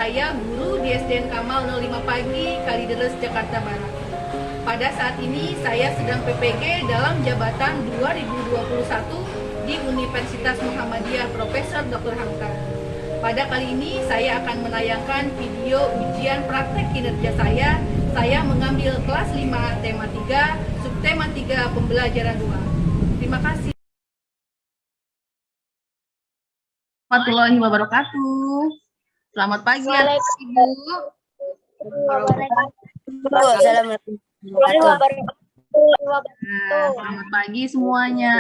Saya guru di SDN Kamal 05 Pagi, Kalideres, Jakarta Barat. Pada saat ini saya sedang PPG dalam jabatan 2021 di Universitas Muhammadiyah Profesor Dr. Hamka. Pada kali ini saya akan menayangkan video ujian praktek kinerja saya. Saya mengambil kelas 5 tema 3, subtema 3 pembelajaran 2. Terima kasih. Warahmatullahi wabarakatuh. Selamat pagi ya, Ibu. Assalamualaikum. Selamat pagi semuanya.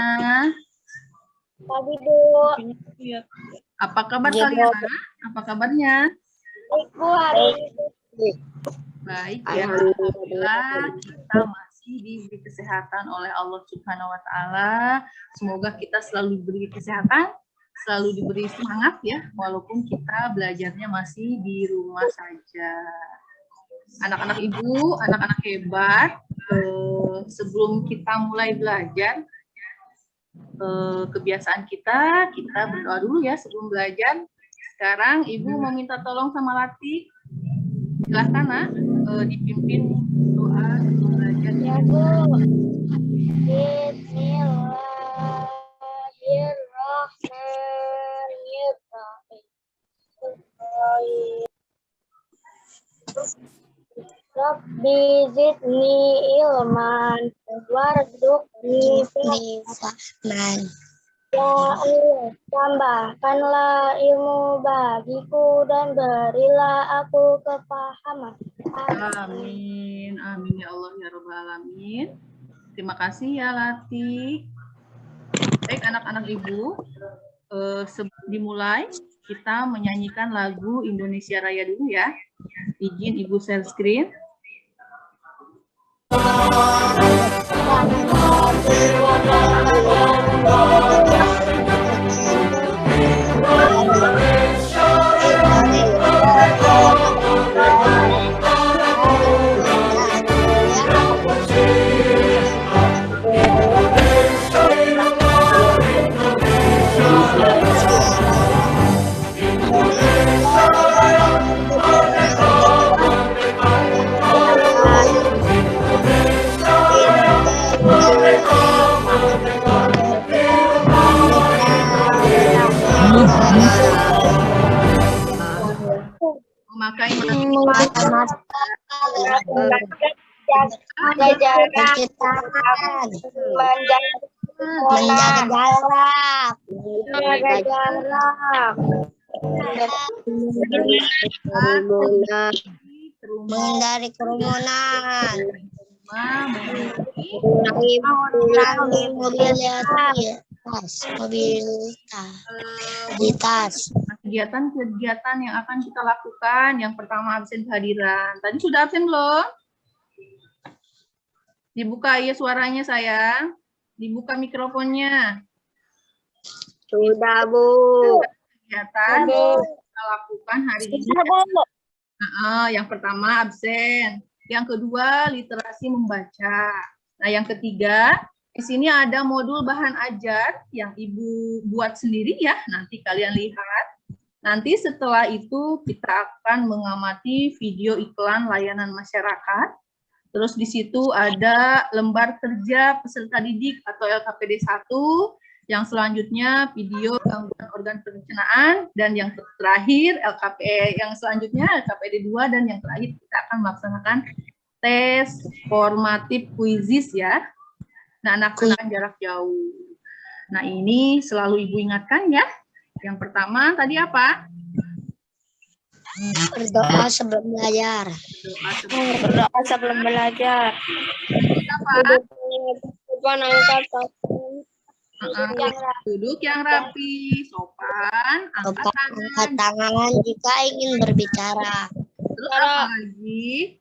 Pagi, Bu. Apa kabar kalian? Apa kabarnya? Baik, Bu. Hari Baik ya. Alhamdulillah kita masih diberi kesehatan oleh Allah Subhanahu wa taala. Semoga kita selalu diberi kesehatan, selalu diberi semangat ya, walaupun kita belajarnya masih di rumah saja. Anak-anak ibu, anak-anak hebat, sebelum kita mulai belajar, kebiasaan kita berdoa dulu ya sebelum belajar. Sekarang ibu mau minta tolong sama Lati, silahkan nak, dipimpin doa sebelum belajar. ya, Bu. Rabbi zidni ilman warzuqni fahman. Ya Allah, tambahkanlah ilmu bagiku dan berilah aku kepahaman. Amin, amin ya Allah ya Rabbal Alamin. Terima kasih ya Lati. Baik anak-anak ibu, sebelum dimulai kita menyanyikan lagu Indonesia Raya dulu ya. Izin ibu share screen. Memakai menghindari kerumunan, mobilitas. Kegiatan yang akan kita lakukan. Yang pertama absen kehadiran. Tadi sudah absen belum? Dibuka ya suaranya sayang. Dibuka mikrofonnya. Sudah, Bu. Kegiatan yang kita lakukan hari ini. Yang pertama absen. Yang kedua literasi membaca. Nah yang ketiga di sini ada modul bahan ajar yang ibu buat sendiri ya. Nanti kalian lihat. Nanti setelah itu kita akan mengamati video iklan layanan masyarakat. Terus di situ ada lembar kerja peserta didik atau LKPD 1. Yang selanjutnya video gangguan organ pencernaan. Dan yang terakhir yang selanjutnya LKPD 2. Dan yang terakhir kita akan melaksanakan tes formatif kuisis ya. Nah anak-anak jarak jauh. Nah ini selalu ibu ingatkan ya. Yang pertama tadi apa? Berdoa sebelum belajar. Berdoa sebelum belajar. Apa? Duduk yang rapi, sopan, angkat tangan jika ingin berbicara. Terus apa lagi?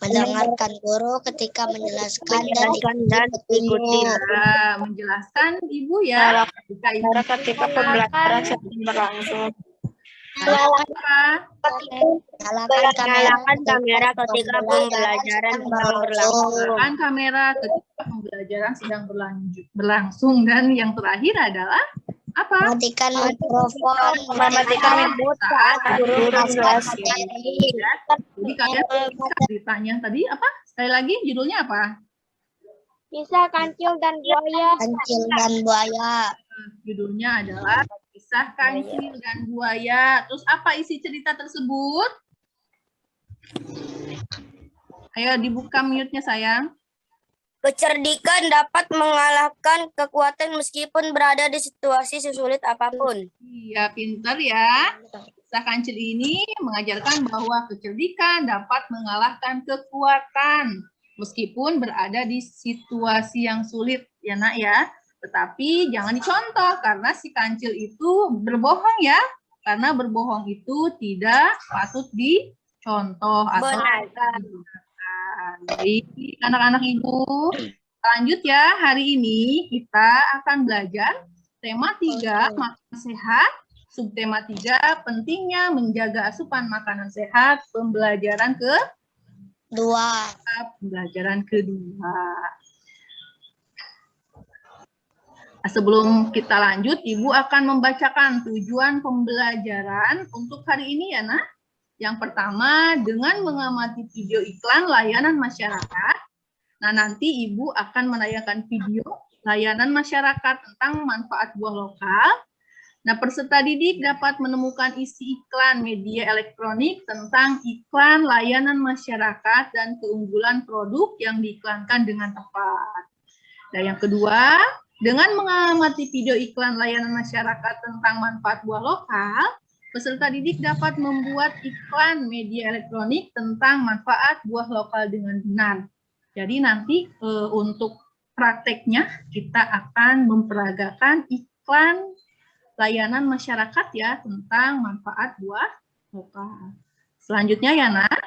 Mendengarkan guru ketika menjelaskan dan ikuti. Menjelaskan ibu ya. Ketika pembelajaran sedang berlangsung. Nyalakan kamera ketika pembelajaran sedang berlangsung. Nyalakan kamera ketika pembelajaran sedang berlangsung. Dan yang terakhir adalah Apa? Matikan mikrofon. Mematikan mikrofon saat guru menjelaskan. Jadi kalian bisa ditanya tadi apa? Sekali lagi judulnya apa? Kisah kancil dan buaya. Kancil dan buaya. Judulnya adalah Kisah Kancil dan Buaya. Terus apa isi cerita tersebut? Ayo dibuka mute-nya sayang. Kecerdikan dapat mengalahkan kekuatan meskipun berada di situasi sesulit apapun. Iya, pintar ya. Kisah Kancil ini mengajarkan bahwa kecerdikan dapat mengalahkan kekuatan meskipun berada di situasi yang sulit, ya nak ya. Tetapi jangan dicontoh karena si kancil itu berbohong ya. Karena berbohong itu tidak patut dicontoh atau digunakan. Baik, anak-anak ibu. Lanjut ya, hari ini kita akan belajar tema 3, makanan sehat. Subtema 3, pentingnya menjaga asupan makanan sehat. Pembelajaran kedua. Sebelum kita lanjut, Ibu akan membacakan tujuan pembelajaran untuk hari ini ya, Nak. Yang pertama, dengan mengamati video iklan layanan masyarakat. Nah, nanti Ibu akan menayangkan video layanan masyarakat tentang manfaat buah lokal. Nah, peserta didik dapat menemukan isi iklan media elektronik tentang iklan layanan masyarakat dan keunggulan produk yang diiklankan dengan tepat. Dan yang kedua, dengan mengamati video iklan layanan masyarakat tentang manfaat buah lokal, peserta didik dapat membuat iklan media elektronik tentang manfaat buah lokal dengan benar. Jadi nanti untuk prakteknya kita akan memperagakan iklan layanan masyarakat ya tentang manfaat buah lokal. Selanjutnya ya Nak.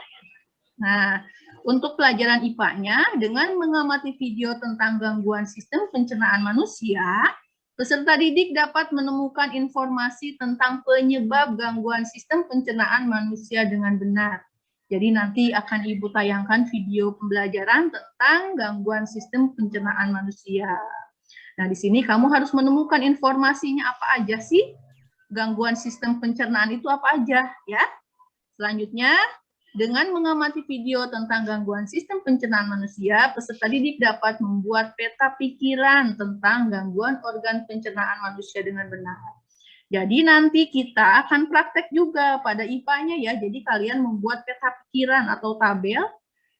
Nah, untuk pelajaran IPA-nya dengan mengamati video tentang gangguan sistem pencernaan manusia, peserta didik dapat menemukan informasi tentang penyebab gangguan sistem pencernaan manusia dengan benar. Jadi nanti akan Ibu tayangkan video pembelajaran tentang gangguan sistem pencernaan manusia. Nah, di sini kamu harus menemukan informasinya apa aja sih? Gangguan sistem pencernaan itu apa aja ya? Selanjutnya, dengan mengamati video tentang gangguan sistem pencernaan manusia, peserta didik dapat membuat peta pikiran tentang gangguan organ pencernaan manusia dengan benar. Jadi nanti kita akan praktek juga pada IPA-nya ya. Jadi kalian membuat peta pikiran atau tabel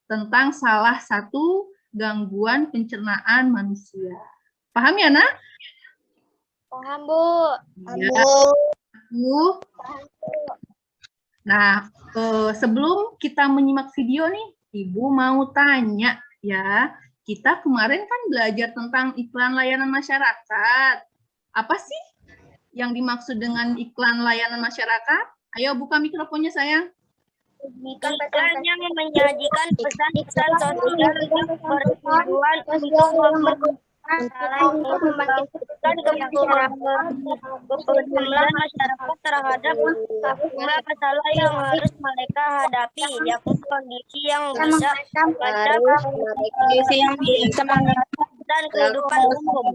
tentang salah satu gangguan pencernaan manusia. Paham ya, Nak? Paham, Bu. Ya. Bu. Nah, sebelum kita menyimak video nih, Ibu mau tanya ya. Kita kemarin kan belajar tentang iklan layanan masyarakat. Apa sih yang dimaksud dengan iklan layanan masyarakat? Ayo buka mikrofonnya sayang. Iklan yang menyajikan pesan-pesan sosial yang bertujuan untuk membangkitkan kepedulian masyarakat terhadap masalah yang harus mereka hadapi, yakni kondisi yang bisa dan kehidupan umum.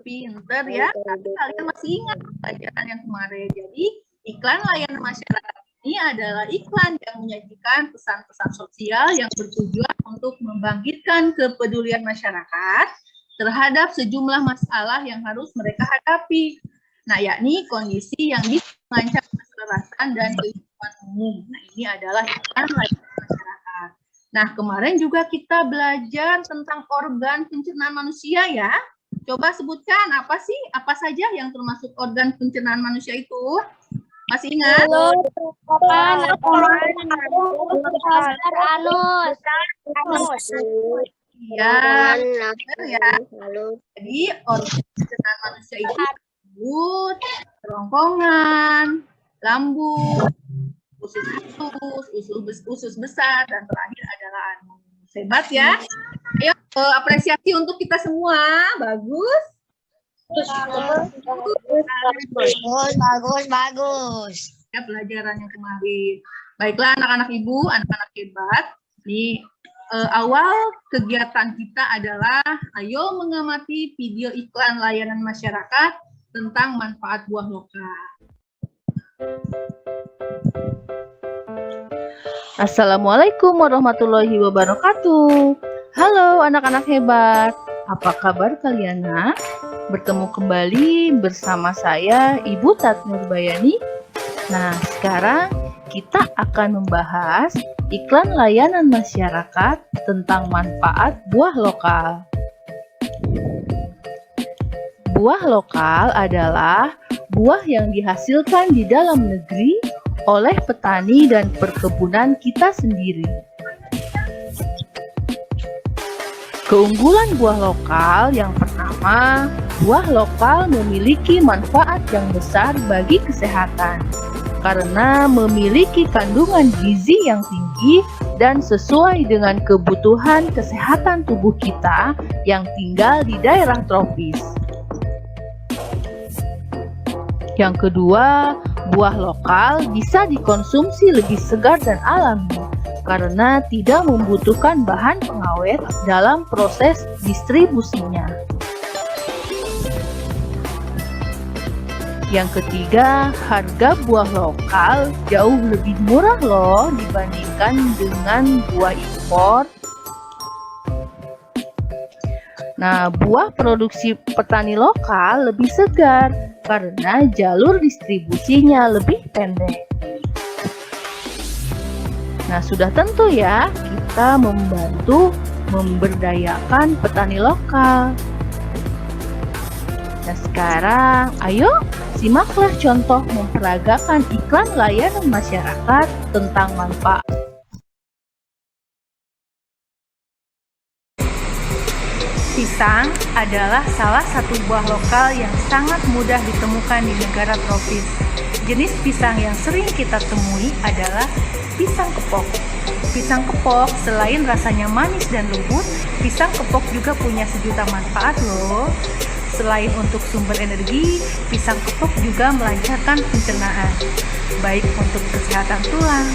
Pinter ya, tapi kalian masih ingat pelajaran yang kemarin. Jadi iklan layanan masyarakat ini adalah iklan yang menyajikan pesan-pesan sosial yang bertujuan untuk membangkitkan kepedulian masyarakat terhadap sejumlah masalah yang harus mereka hadapi. Nah, yakni kondisi yang mengancam keselarasan dan kehidupan umum. Nah, ini adalah iklan layanan masyarakat. Nah, kemarin juga kita belajar tentang organ pencernaan manusia ya. Coba sebutkan apa saja yang termasuk organ pencernaan manusia itu? Masih ingat? Anus. Iya, benar ya. Jadi organ pencernaan manusia itu mulut, kerongkongan, lambung, usus besar, dan terakhir adalah anus. Hebat ya. Ayo apresiasi untuk kita semua. Bagus. Bagus. Ya, pelajaran yang kemarin. Baiklah anak-anak ibu, anak-anak hebat. Ini awal kegiatan kita adalah ayo mengamati video iklan layanan masyarakat tentang manfaat buah lokal. Assalamualaikum warahmatullahi wabarakatuh. Halo anak-anak hebat, apa kabar kalian? Bertemu kembali bersama saya Ibu Tatnur Bayani. Nah, sekarang kita akan membahas iklan layanan masyarakat tentang manfaat buah lokal. Buah lokal adalah buah yang dihasilkan di dalam negeri oleh petani dan perkebunan kita sendiri. Keunggulan buah lokal yang pertama, buah lokal memiliki manfaat yang besar bagi kesehatan karena memiliki kandungan gizi yang tinggi dan sesuai dengan kebutuhan kesehatan tubuh kita yang tinggal di daerah tropis. Yang kedua, buah lokal bisa dikonsumsi lebih segar dan alami karena tidak membutuhkan bahan pengawet dalam proses distribusinya. Yang ketiga, harga buah lokal jauh lebih murah loh dibandingkan dengan buah impor. Nah, buah produksi petani lokal lebih segar karena jalur distribusinya lebih pendek. Nah, sudah tentu ya kita membantu memberdayakan petani lokal. Nah, sekarang ayo simaklah contoh memperagakan iklan layanan masyarakat tentang manfaat. Pisang adalah salah satu buah lokal yang sangat mudah ditemukan di negara tropis. Jenis pisang yang sering kita temui adalah pisang kepok. Pisang kepok selain rasanya manis dan lembut, pisang kepok juga punya sejuta manfaat loh. Selain untuk sumber energi, pisang kepok juga melancarkan pencernaan, baik untuk kesehatan tulang,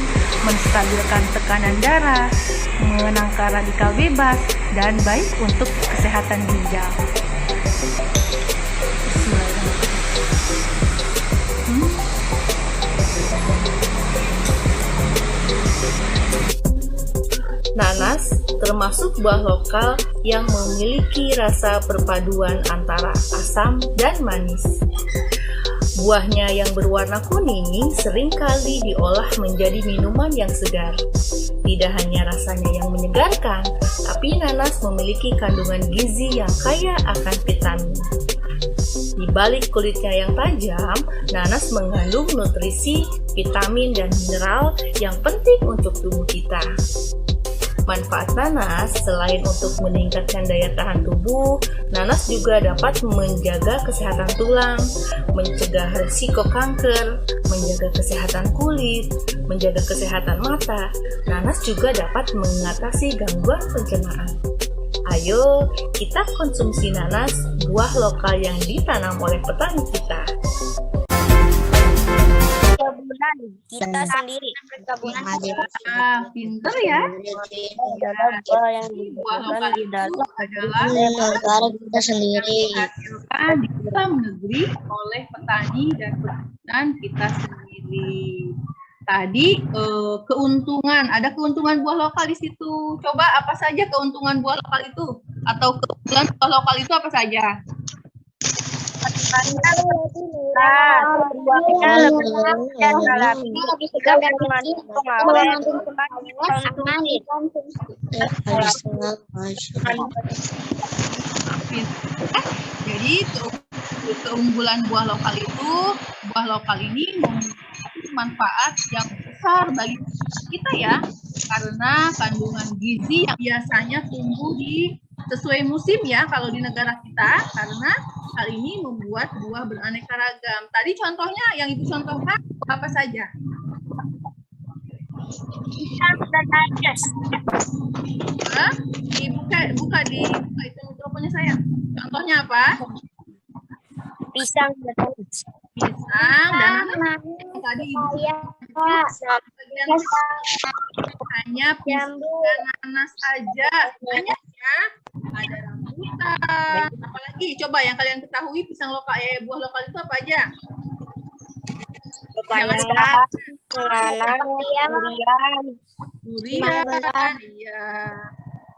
menstabilkan tekanan darah, menangkal radikal bebas, dan baik untuk kesehatan ginjal. Nanas termasuk buah lokal yang memiliki rasa perpaduan antara asam dan manis. Buahnya yang berwarna kuning seringkali diolah menjadi minuman yang segar. Tidak hanya rasanya yang menyegarkan, tapi nanas memiliki kandungan gizi yang kaya akan vitamin. Di balik kulitnya yang tajam, nanas mengandung nutrisi, vitamin, dan mineral yang penting untuk tubuh kita. Manfaat nanas selain untuk meningkatkan daya tahan tubuh, nanas juga dapat menjaga kesehatan tulang, mencegah risiko kanker, menjaga kesehatan kulit, menjaga kesehatan mata. Nanas juga dapat mengatasi gangguan pencernaan. Ayo, kita konsumsi nanas, buah lokal yang ditanam oleh petani kita. Perkebunan kita sendiri. Pinter ya. Adalah yang Buah lokal di dalam adalah negara kita sendiri. dihasilkan di dalam negeri oleh petani dan perkebunan kita sendiri. Tadi keuntungan, ada keuntungan buah lokal di situ. Coba apa saja keuntungan buah lokal itu? Atau keunggulan buah lokal itu apa saja? buahnya lebih dan alami. Juga mengandung pengawet konsumsi. Jadi keunggulan buah lokal ini memiliki manfaat yang besar bagi kita ya, karena kandungan gizi yang biasanya tumbuh di sesuai musim ya kalau di negara kita, karena hal ini membuat buah beraneka ragam. Tadi contohnya yang Ibu contohkan apa saja? Pisang dan nanas. Buka itu mikrofonnya saya. Contohnya apa? Pisang dan nanas. Pisang dan nanas. Tadi Ibu hanya pisang dan nanas aja. Banyak ya. Ada rambutan. Apalagi coba yang kalian ketahui pisang lokal, buah lokal itu apa aja? Durian, iya.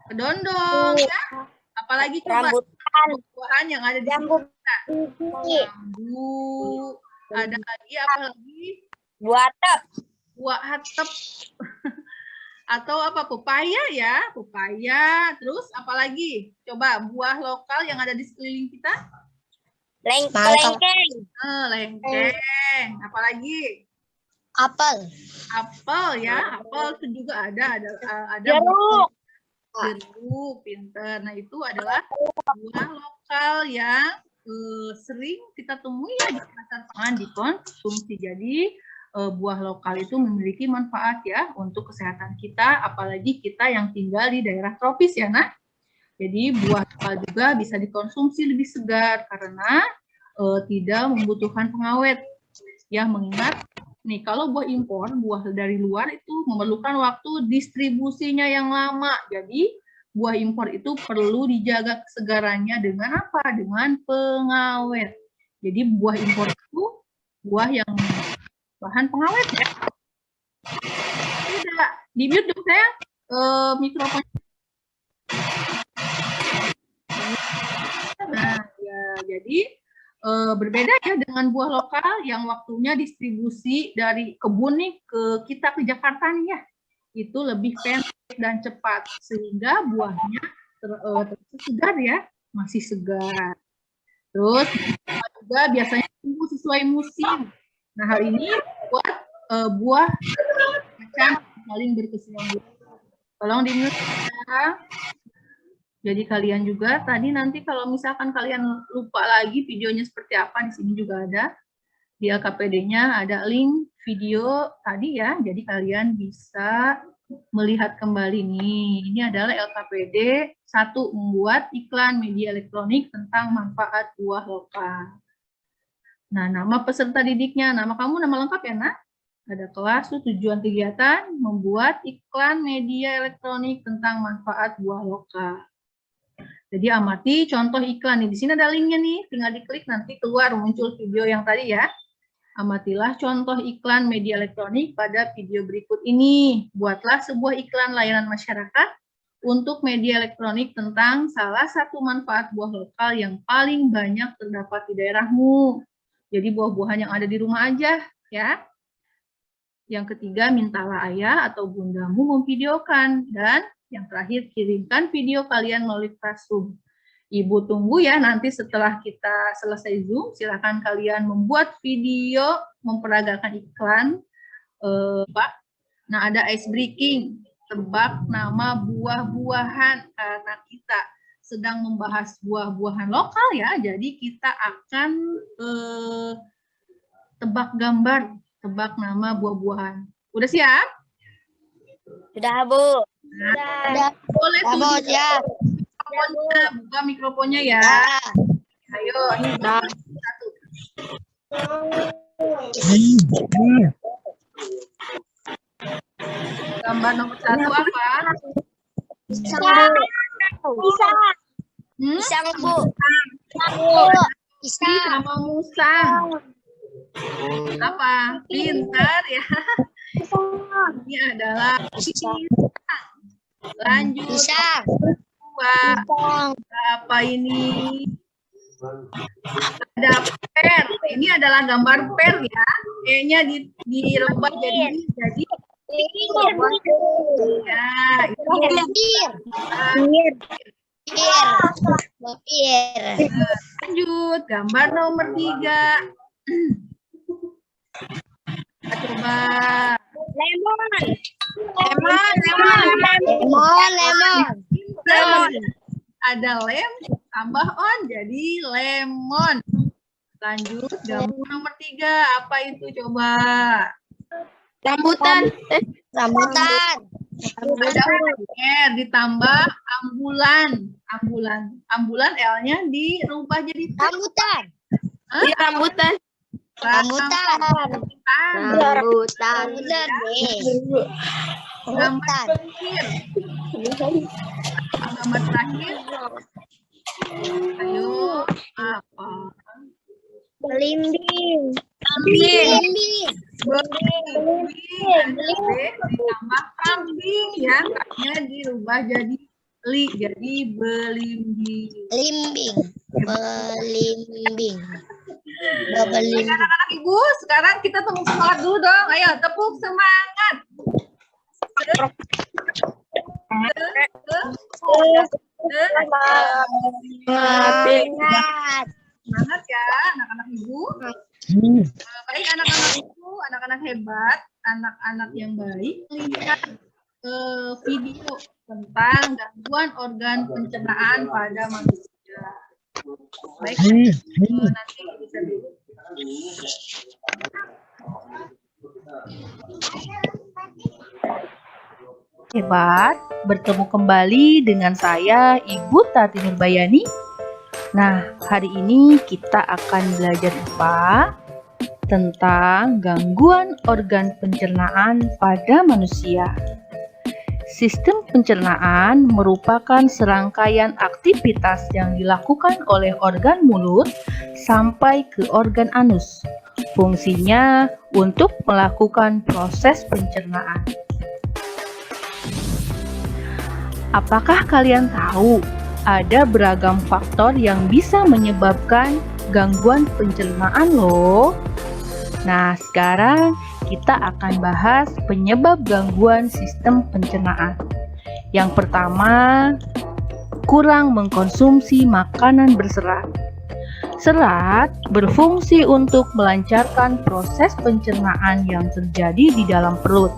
Kedondong, ya. Apalagi coba buah-buahan yang ada di sini. Jambu. Ada lagi apa lagi? Buah atap. Buah atap. Atau apa? Pepaya ya, pepaya. Terus apa lagi? Coba buah lokal yang ada di sekeliling kita. Lengkeng. Lengkeng. Apalagi? Apel. Apel ya, apel itu juga ada Jeruk. Jeruk, pinter. Nah itu adalah buah lokal yang sering kita temui ya di pasar pangan, dikonsumsi. Jadi buah lokal itu memiliki manfaat ya untuk kesehatan kita, apalagi kita yang tinggal di daerah tropis ya, Nak. Jadi buah lokal juga bisa dikonsumsi lebih segar karena tidak membutuhkan pengawet. Ya, mengingat nih kalau buah impor, buah dari luar itu memerlukan waktu distribusinya yang lama. Jadi buah impor itu perlu dijaga kesegarannya dengan apa? Dengan pengawet. Jadi buah impor itu buah yang bahan pengawet ya. Tidak, di-mute dong saya mikrofon. Nah, ya jadi berbeda ya dengan buah lokal yang waktunya distribusi dari kebun nih ke kita ke Jakarta nih ya. Itu lebih pendek dan cepat sehingga buahnya segar ya, masih segar. Terus juga biasanya tumbuh sesuai musim. Nah, hal ini buat buah macam saling berkesinambungan. Tolong di-mute ya. Jadi kalian juga tadi nanti kalau misalkan kalian lupa lagi videonya seperti apa, di sini juga ada. Di LKPD-nya ada link video tadi ya. Jadi kalian bisa melihat kembali nih. Ini adalah LKPD 1, membuat iklan media elektronik tentang manfaat buah lokal. Nah, nama peserta didiknya, nama kamu nama lengkap ya, Nak? Ada kelas, tujuan kegiatan, membuat iklan media elektronik tentang manfaat buah lokal. Jadi amati contoh iklan nih. Di sini ada linknya nih, tinggal diklik nanti keluar muncul video yang tadi ya. Amatilah contoh iklan media elektronik pada video berikut ini. Buatlah sebuah iklan layanan masyarakat untuk media elektronik tentang salah satu manfaat buah lokal yang paling banyak terdapat di daerahmu. Jadi buah-buahan yang ada di rumah aja ya. Yang ketiga, mintalah ayah atau bundamu memvideokan. Dan yang terakhir, kirimkan video kalian melalui Classroom. Ibu tunggu ya, nanti setelah kita selesai Zoom, silakan kalian membuat video, memperagakan iklan. Pak. Nah, ada ice breaking, tebak nama buah-buahan, karena kita sedang membahas buah-buahan lokal ya, jadi kita akan tebak gambar, tebak nama buah-buahan. Udah siap? Sudah, Bu. Nah, boleh tuh Ya. buka mikrofonnya ya. Ayo, ini satu. Gambar nomor 1 apa? Pisang. Pisang, Bu. Pisang sama musang. Apa? Pintar ya. Ini adalah pisang. Lanjut. Pisang. Apa ini? Ada per. Ini adalah gambar per ya. E-nya dirubah jadi ya, lanjut gambar nomor 3. Coba lemon. Ada lem tambah on jadi lemon. Lanjut gambar nomor 3. Apa itu coba? Rambutan. Ada R ditambah ambulan. Ambulan L-nya dirubah jadi Rambutan. Rambutan. Rambutan. Rambutan. Gambar terakhir. Gambar terakhir. Ayo, apa? Belimbing. Belimbing. Ditambah kambing ya, katanya dirubah jadi jadi belimbing. Belimbing. Belimbing. Baik, anak-anak Ibu, sekarang kita tepuk semangat dulu dong. Ayo, tepuk semangat. Semangat ya, anak-anak Ibu. Baik, anak-anak Ibu, anak-anak hebat, anak-anak yang baik, lihat video tentang gangguan organ pencernaan pada manusia. Baik, nanti bisa dulu. Hebat, bertemu kembali dengan saya Ibu Tati Nurbayani. Nah, hari ini kita akan belajar IPA tentang gangguan organ pencernaan pada manusia. Sistem pencernaan merupakan serangkaian aktivitas yang dilakukan oleh organ mulut sampai ke organ anus. Fungsinya untuk melakukan proses pencernaan. Apakah kalian tahu ada beragam faktor yang bisa menyebabkan gangguan pencernaan loh? Nah, sekarang kita akan bahas penyebab gangguan sistem pencernaan. Yang pertama, kurang mengkonsumsi makanan berserat. Serat berfungsi untuk melancarkan proses pencernaan yang terjadi di dalam perut.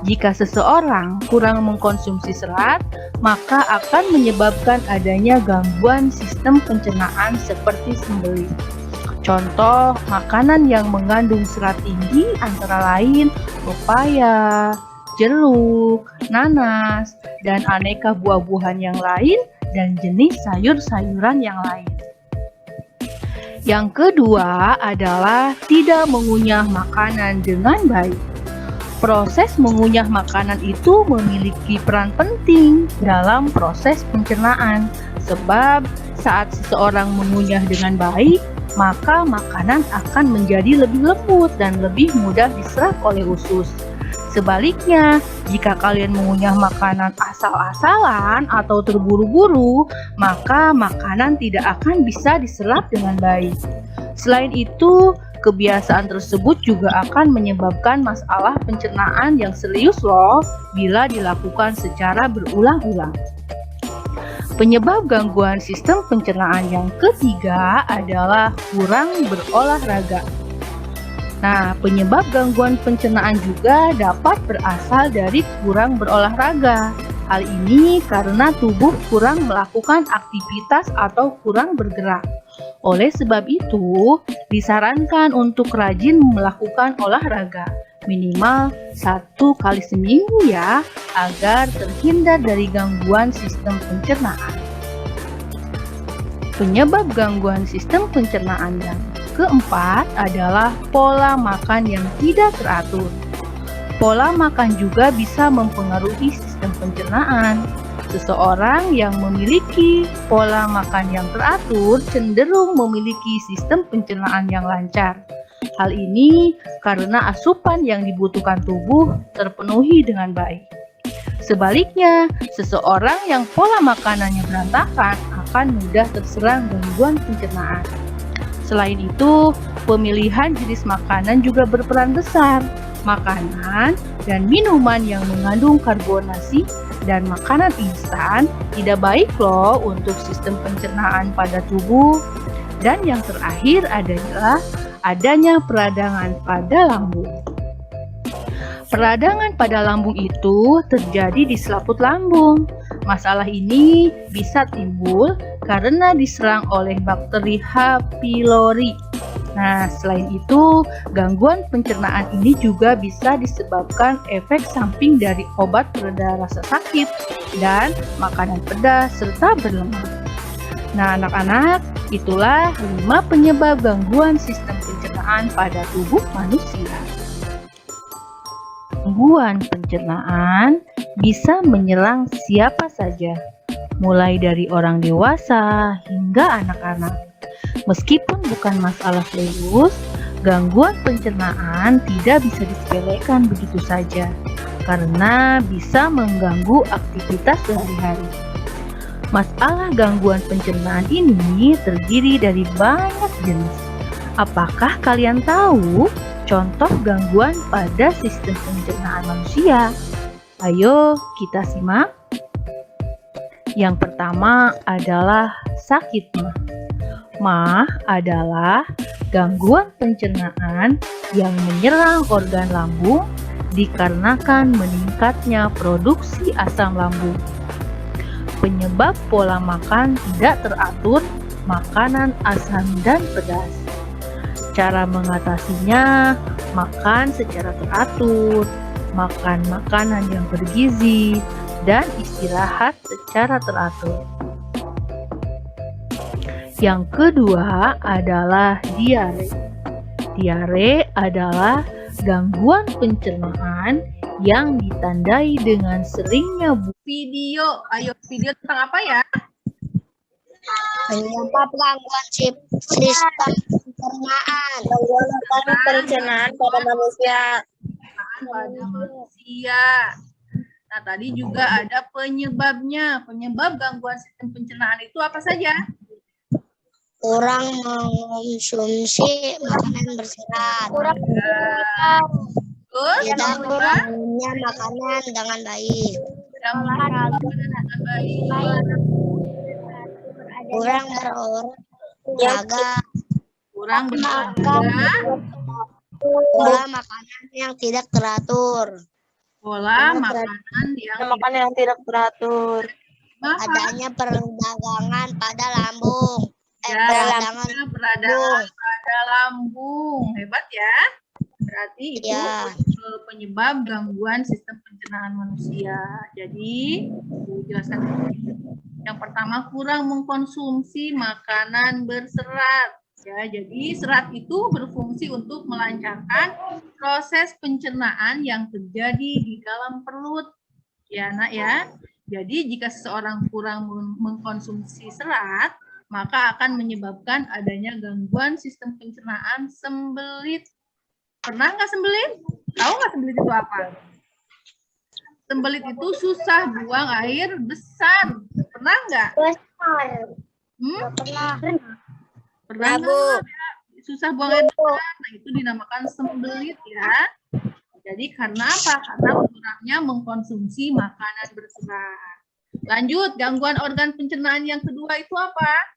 Jika seseorang kurang mengkonsumsi serat, maka akan menyebabkan adanya gangguan sistem pencernaan seperti sembelit. Contoh makanan yang mengandung serat tinggi antara lain pepaya, jeruk, nanas, dan aneka buah-buahan yang lain dan jenis sayur-sayuran yang lain. Yang kedua adalah tidak mengunyah makanan dengan baik. Proses mengunyah makanan itu memiliki peran penting dalam proses pencernaan, sebab saat seseorang mengunyah dengan baik, maka makanan akan menjadi lebih lembut dan lebih mudah diserap oleh usus. Sebaliknya, jika kalian mengunyah makanan asal-asalan atau terburu-buru, maka makanan tidak akan bisa diserap dengan baik. Selain itu, kebiasaan tersebut juga akan menyebabkan masalah pencernaan yang serius loh bila dilakukan secara berulang-ulang. Penyebab gangguan sistem pencernaan yang ketiga adalah kurang berolahraga. Nah, penyebab gangguan pencernaan juga dapat berasal dari kurang berolahraga. Hal ini karena tubuh kurang melakukan aktivitas atau kurang bergerak. Oleh sebab itu, disarankan untuk rajin melakukan olahraga, minimal 1 kali seminggu ya, agar terhindar dari gangguan sistem pencernaan. Penyebab gangguan sistem pencernaan yang keempat adalah pola makan yang tidak teratur. Pola makan juga bisa mempengaruhi sistem pencernaan. Seseorang yang memiliki pola makan yang teratur cenderung memiliki sistem pencernaan yang lancar. Hal ini karena asupan yang dibutuhkan tubuh terpenuhi dengan baik. Sebaliknya, seseorang yang pola makanannya berantakan akan mudah terserang gangguan pencernaan. Selain itu, pemilihan jenis makanan juga berperan besar. Makanan dan minuman yang mengandung karbonasi dan makanan instan tidak baik loh untuk sistem pencernaan pada tubuh. Dan yang terakhir adalah adanya peradangan pada lambung. Peradangan pada lambung itu terjadi di selaput lambung. Masalah ini bisa timbul karena diserang oleh bakteri H. pylori. Nah, selain itu, gangguan pencernaan ini juga bisa disebabkan efek samping dari obat pereda rasa sakit dan makanan pedas serta berlemak. Nah, anak-anak, Itulah 5 penyebab gangguan sistem pencernaan pada tubuh manusia. Gangguan pencernaan bisa menyerang siapa saja, mulai dari orang dewasa hingga anak-anak. Meskipun bukan masalah serius, gangguan pencernaan tidak bisa disepelekan begitu saja, karena bisa mengganggu aktivitas sehari-hari. Masalah gangguan pencernaan ini terdiri dari banyak jenis. Apakah kalian tahu contoh gangguan pada sistem pencernaan manusia? Ayo kita simak. Yang pertama adalah sakit MAH. MAH adalah gangguan pencernaan yang menyerang organ lambung dikarenakan meningkatnya produksi asam lambung. Penyebab pola makan tidak teratur, makanan asam dan pedas. Cara mengatasinya, makan secara teratur, makan makanan yang bergizi, dan istirahat secara teratur. Yang kedua adalah diare. Diare adalah gangguan pencernaan yang ditandai dengan seringnya Video, ayo video tentang apa ya? Penyebab gangguan sistem pencernaan. Pencernaan pada manusia. Pada manusia. Nah, tadi juga ada penyebabnya. Penyebab gangguan sistem pencernaan itu apa saja? Kurang mengonsumsi makanan berserat. Terus, Tidak mengunyah makanan dengan baik. Kurang berolahraga. Kurang berolahraga. Pola makanan yang tidak teratur. Pola makanan yang tidak teratur. Adanya perdagangan pada lambung. Peradangan pada lambung. Hebat ya. Berarti itu penyebab gangguan sistem pencernaan manusia. Jadi, jelaskan. Yang pertama, kurang mengkonsumsi makanan berserat. Ya, jadi serat itu berfungsi untuk melancarkan proses pencernaan yang terjadi di dalam perut. Ya, Nak ya. Jadi, jika seseorang kurang mengkonsumsi serat, maka akan menyebabkan adanya gangguan sistem pencernaan sembelit. Pernah nggak sembelit? Tahu nggak sembelit itu apa? Sembelit itu susah buang air besar. Pernah nggak? Pernah nggak? Susah buang air besar. Nah, itu dinamakan sembelit ya. Jadi karena apa? Karena kurangnya mengkonsumsi makanan berserat. Lanjut, gangguan organ pencernaan yang kedua itu apa?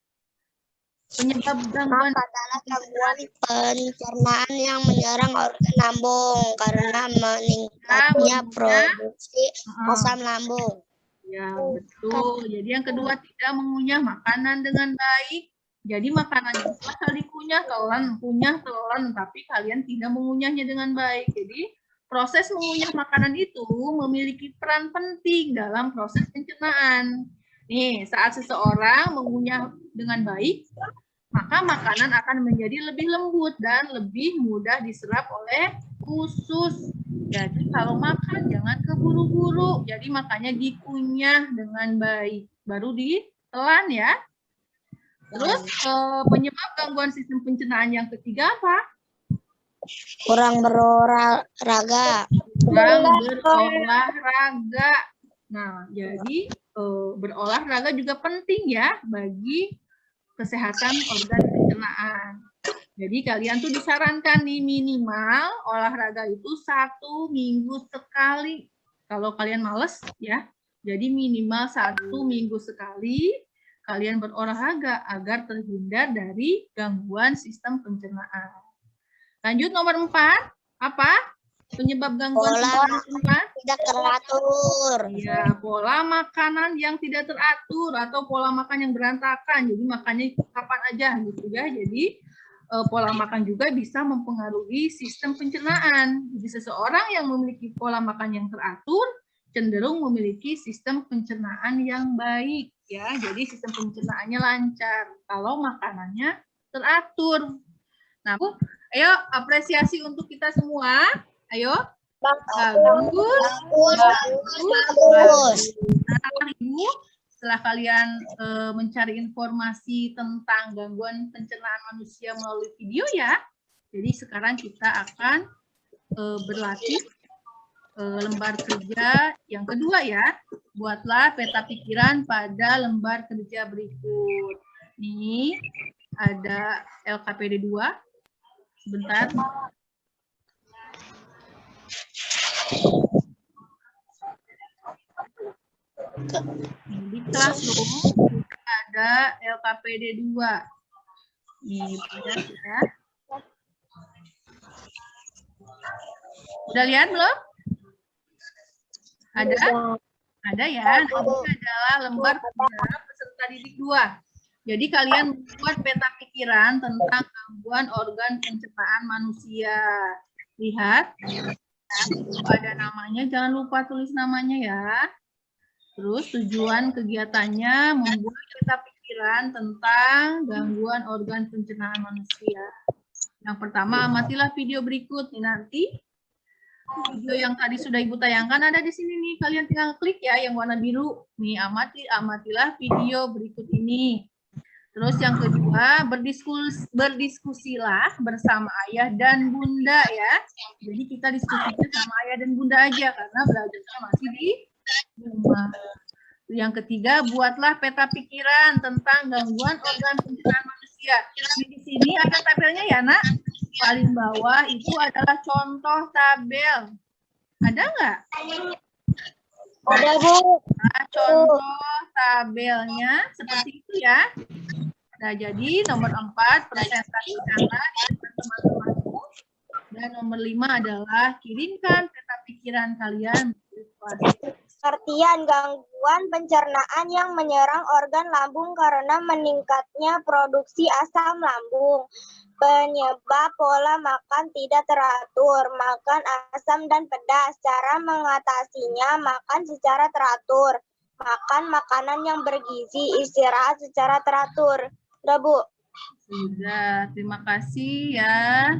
Penyebab gangguan adalah gangguan pencernaan yang menyerang organ lambung karena meningkatnya produksi asam lambung. Ya, betul. Jadi yang kedua, tidak mengunyah makanan dengan baik. Jadi makanan itu asal dikunyah, telan, tapi kalian tidak mengunyahnya dengan baik. Jadi proses mengunyah makanan itu memiliki peran penting dalam proses pencernaan. Nih, saat seseorang mengunyah dengan baik, maka makanan akan menjadi lebih lembut dan lebih mudah diserap oleh usus. Jadi kalau makan jangan keburu-buru. Jadi makanya dikunyah dengan baik, baru ditelan ya. Terus penyebab gangguan sistem pencernaan yang ketiga apa? Kurang berolahraga. Kurang berolahraga. Nah, jadi berolahraga juga penting ya bagi kesehatan organ pencernaan. Jadi kalian tuh disarankan nih minimal olahraga itu 1 minggu sekali. Kalau kalian males ya, jadi minimal 1 minggu sekali kalian berolahraga agar terhindar dari gangguan sistem pencernaan. Lanjut nomor 4, apa? Penyebab gangguan Pola tidak teratur. Ya, pola makanan yang tidak teratur atau pola makan yang berantakan. Jadi makannya kapan aja gitu ya. Jadi pola makan juga bisa mempengaruhi sistem pencernaan. Jadi seseorang yang memiliki pola makan yang teratur cenderung memiliki sistem pencernaan yang baik ya. Jadi sistem pencernaannya lancar kalau makanannya teratur. Nah, Bu, ayo apresiasi untuk kita semua. Ayo. Bagus. Nah, Ibu, setelah kalian mencari informasi tentang gangguan pencernaan manusia melalui video ya. Jadi sekarang kita akan berlatih lembar kerja yang kedua ya. Buatlah peta pikiran pada lembar kerja berikut. Ini ada LKPD 2. Sebentar. Di Classroom ada LKPD 2. Ini ya. Udah lihat belum? Ada? Ada ya. Nah, ini adalah lembar kerja peserta didik 2. Jadi kalian membuat peta pikiran tentang gangguan organ pencernaan manusia. Lihat. Ada namanya, jangan lupa tulis namanya ya. Terus tujuan kegiatannya membuat peta pikiran tentang gangguan organ pencernaan manusia. Yang pertama, amatilah video berikut. Nih nanti video yang tadi sudah Ibu tayangkan ada di sini nih. Kalian tinggal klik ya yang warna biru. Nih, amatilah video berikut ini. Terus yang kedua, berdiskusilah bersama ayah dan bunda ya. Jadi kita diskusinya sama ayah dan bunda aja karena belajarnya masih di rumah. Yang ketiga, buatlah peta pikiran tentang gangguan organ pencernaan manusia. Di sini ada tabelnya ya, Nak. Paling bawah itu adalah contoh tabel. Ada nggak? Ada, Bu. Nah, contoh tabelnya seperti itu ya. Nah, jadi nomor 4, presentasikanlah teman-temanmu. Dan nomor 5 adalah kirimkan peta pikiran kalian. Pengertian gangguan pencernaan yang menyerang organ lambung karena meningkatnya produksi asam lambung. Penyebab pola makan tidak teratur, makan asam dan pedas. Cara mengatasinya, makan secara teratur. Makan makanan yang bergizi, istirahat secara teratur. Udah, Bu? Sudah, terima kasih ya.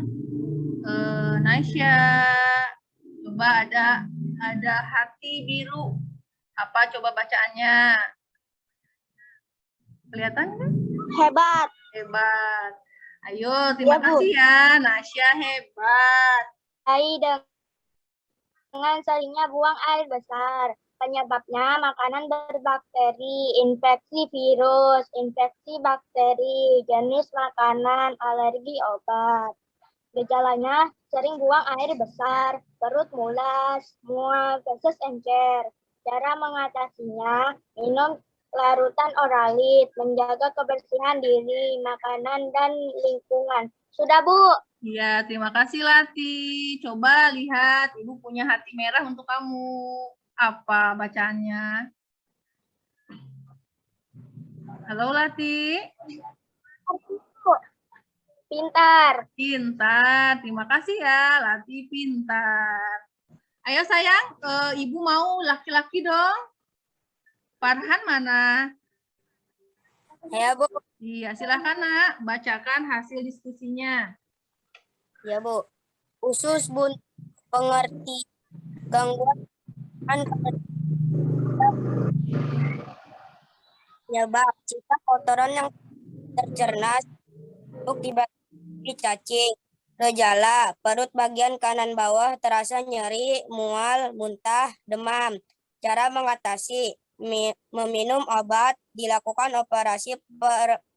Naisya, coba ada hati biru. Apa coba bacaannya? Kelihatan kan? Hebat. Hebat. Ayo, terima kasih ya. Nasya hebat. Dengan seringnya buang air besar. Penyebabnya makanan berbakteri, infeksi virus, infeksi bakteri, jenis makanan, alergi obat. Gejalanya sering buang air besar, perut mulas, mual, feses encer. Cara mengatasinya, minum larutan oralit, menjaga kebersihan diri, makanan, dan lingkungan. Sudah, Bu? Iya, terima kasih Lati. Coba lihat, Ibu punya hati merah untuk kamu. Apa bacaannya? Halo Lati. Pintar. Pintar. Terima kasih ya, Lati pintar. Ayo sayang, Ibu mau laki-laki dong. Farhan mana? Ya, Bu. Iya, silakan Nak, bacakan hasil diskusinya. Ya, Bu. Usus bun pengerti gangguan penyebab jika kotoran yang tercerna untuk dibagi cacing. Gejala, perut bagian kanan bawah terasa nyeri, mual, muntah, demam. Cara mengatasi, meminum obat, dilakukan operasi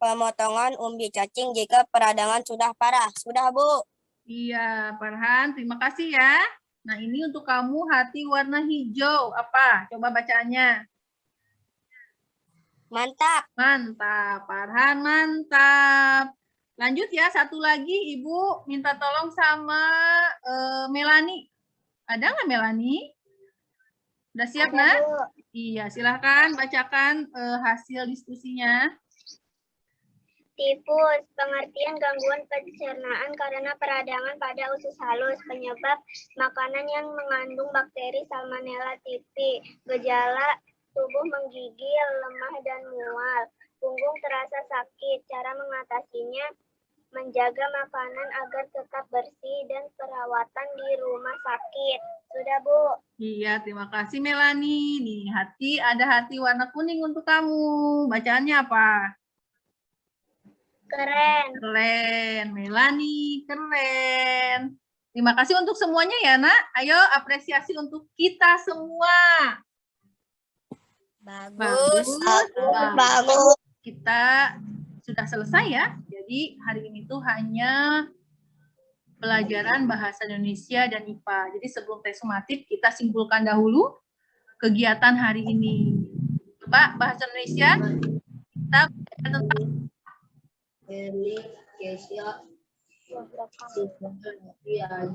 pemotongan umbi cacing jika peradangan sudah parah. Sudah, Bu? Iya, Farhan, terima kasih ya. Nah, ini untuk kamu hati warna hijau. Apa? Coba bacaannya. Mantap. Mantap, Farhan mantap. Lanjut ya, satu lagi Ibu minta tolong sama Melani. Ada nggak Melani? Udah siap, Nak? Iya, silahkan bacakan hasil diskusinya. Tifus, pengertian gangguan pencernaan karena peradangan pada usus halus, penyebab makanan yang mengandung bakteri Salmonella typhi, gejala tubuh menggigil, lemah dan mual, punggung terasa sakit, cara mengatasinya menjaga makanan agar tetap bersih dan perawatan di rumah sakit. Sudah, Bu? Iya, terima kasih Melani. Nih, ada hati warna kuning untuk kamu. Bacaannya apa? Keren. Keren, Melani, keren. Terima kasih untuk semuanya ya, Nak. Ayo apresiasi untuk kita semua. Bagus. Kita sudah selesai ya. Jadi hari ini tuh hanya pelajaran bahasa Indonesia dan IPA. Jadi sebelum tes sumatif kita simpulkan dahulu kegiatan hari ini. Coba bahasa Indonesia kita tentang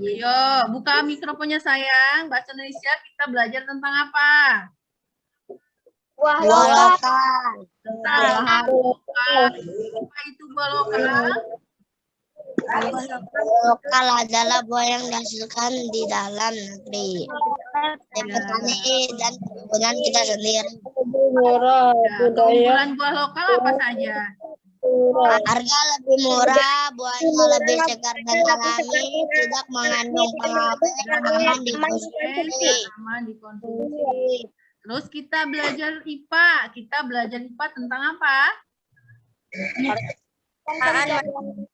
Yo, buka mikrofonnya sayang. Bahasa Indonesia kita belajar tentang apa? Buah lokal. Tentang apa itu buah lokal? Lokal adalah buah yang dihasilkan di dalam negeri. Petani dan perkebunan kita sendiri. Keunggulan buah lokal apa saja? Harga lebih murah, buahnya lebih segar dan alami, tidak mengandung pengawet, aman dikonsumsi. Terus kita belajar IPA. Kita belajar IPA tentang apa?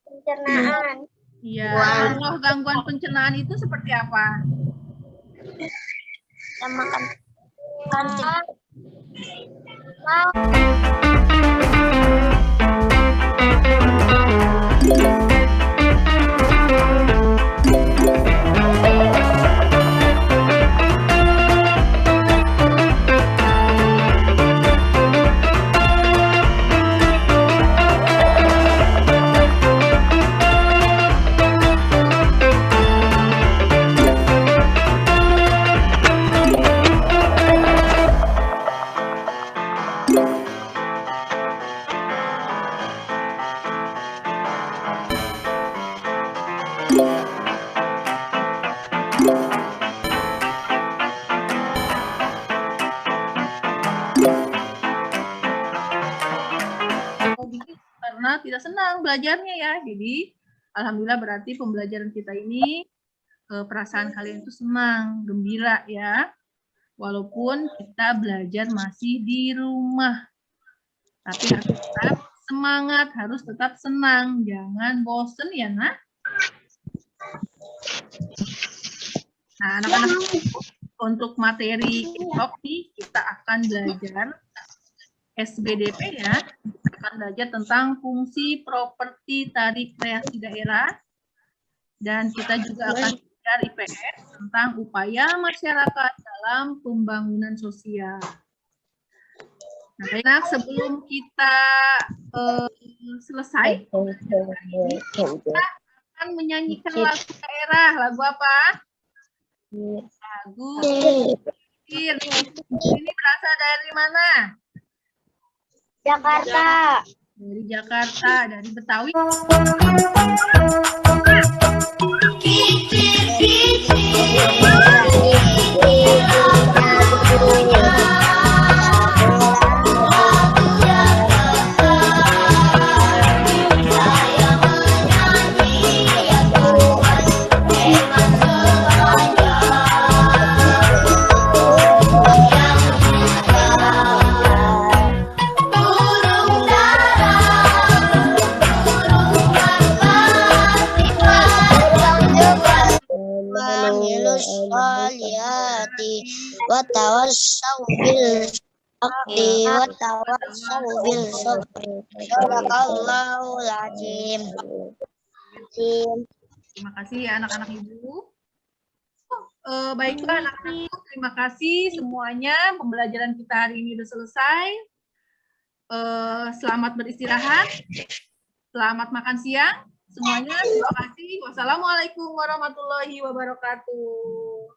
Pencernaan. Iya. Contoh gangguan pencernaan itu seperti apa? Makan. Karena tidak senang belajarnya ya. Jadi alhamdulillah berarti pembelajaran kita ini perasaan kalian itu senang, gembira ya. Walaupun kita belajar masih di rumah. Tapi harus tetap semangat, harus tetap senang. Jangan bosen ya, Nak. Nah, anak-anak, untuk materi topik kita akan belajar SBDP ya. Kita akan belajar tentang fungsi properti tarik kreasi daerah. Dan kita juga akan belajar IPS tentang upaya masyarakat dalam pembangunan sosial. Nah, baiklah, sebelum kita selesai, kita akan menyanyikan lagu daerah. Lagu apa? Lagu ini berasal dari mana? Jakarta. Dari Jakarta, dari Betawi. Watawassaw bil haqqi watawassaw bil sabri. Sadaqallahul azim. Terima kasih ya anak-anak ibu. Baiklah anak-anak, terima kasih semuanya. Pembelajaran kita hari ini sudah selesai. Selamat beristirahat. Selamat makan siang. Semuanya terima kasih. Wassalamualaikum warahmatullahi wabarakatuh.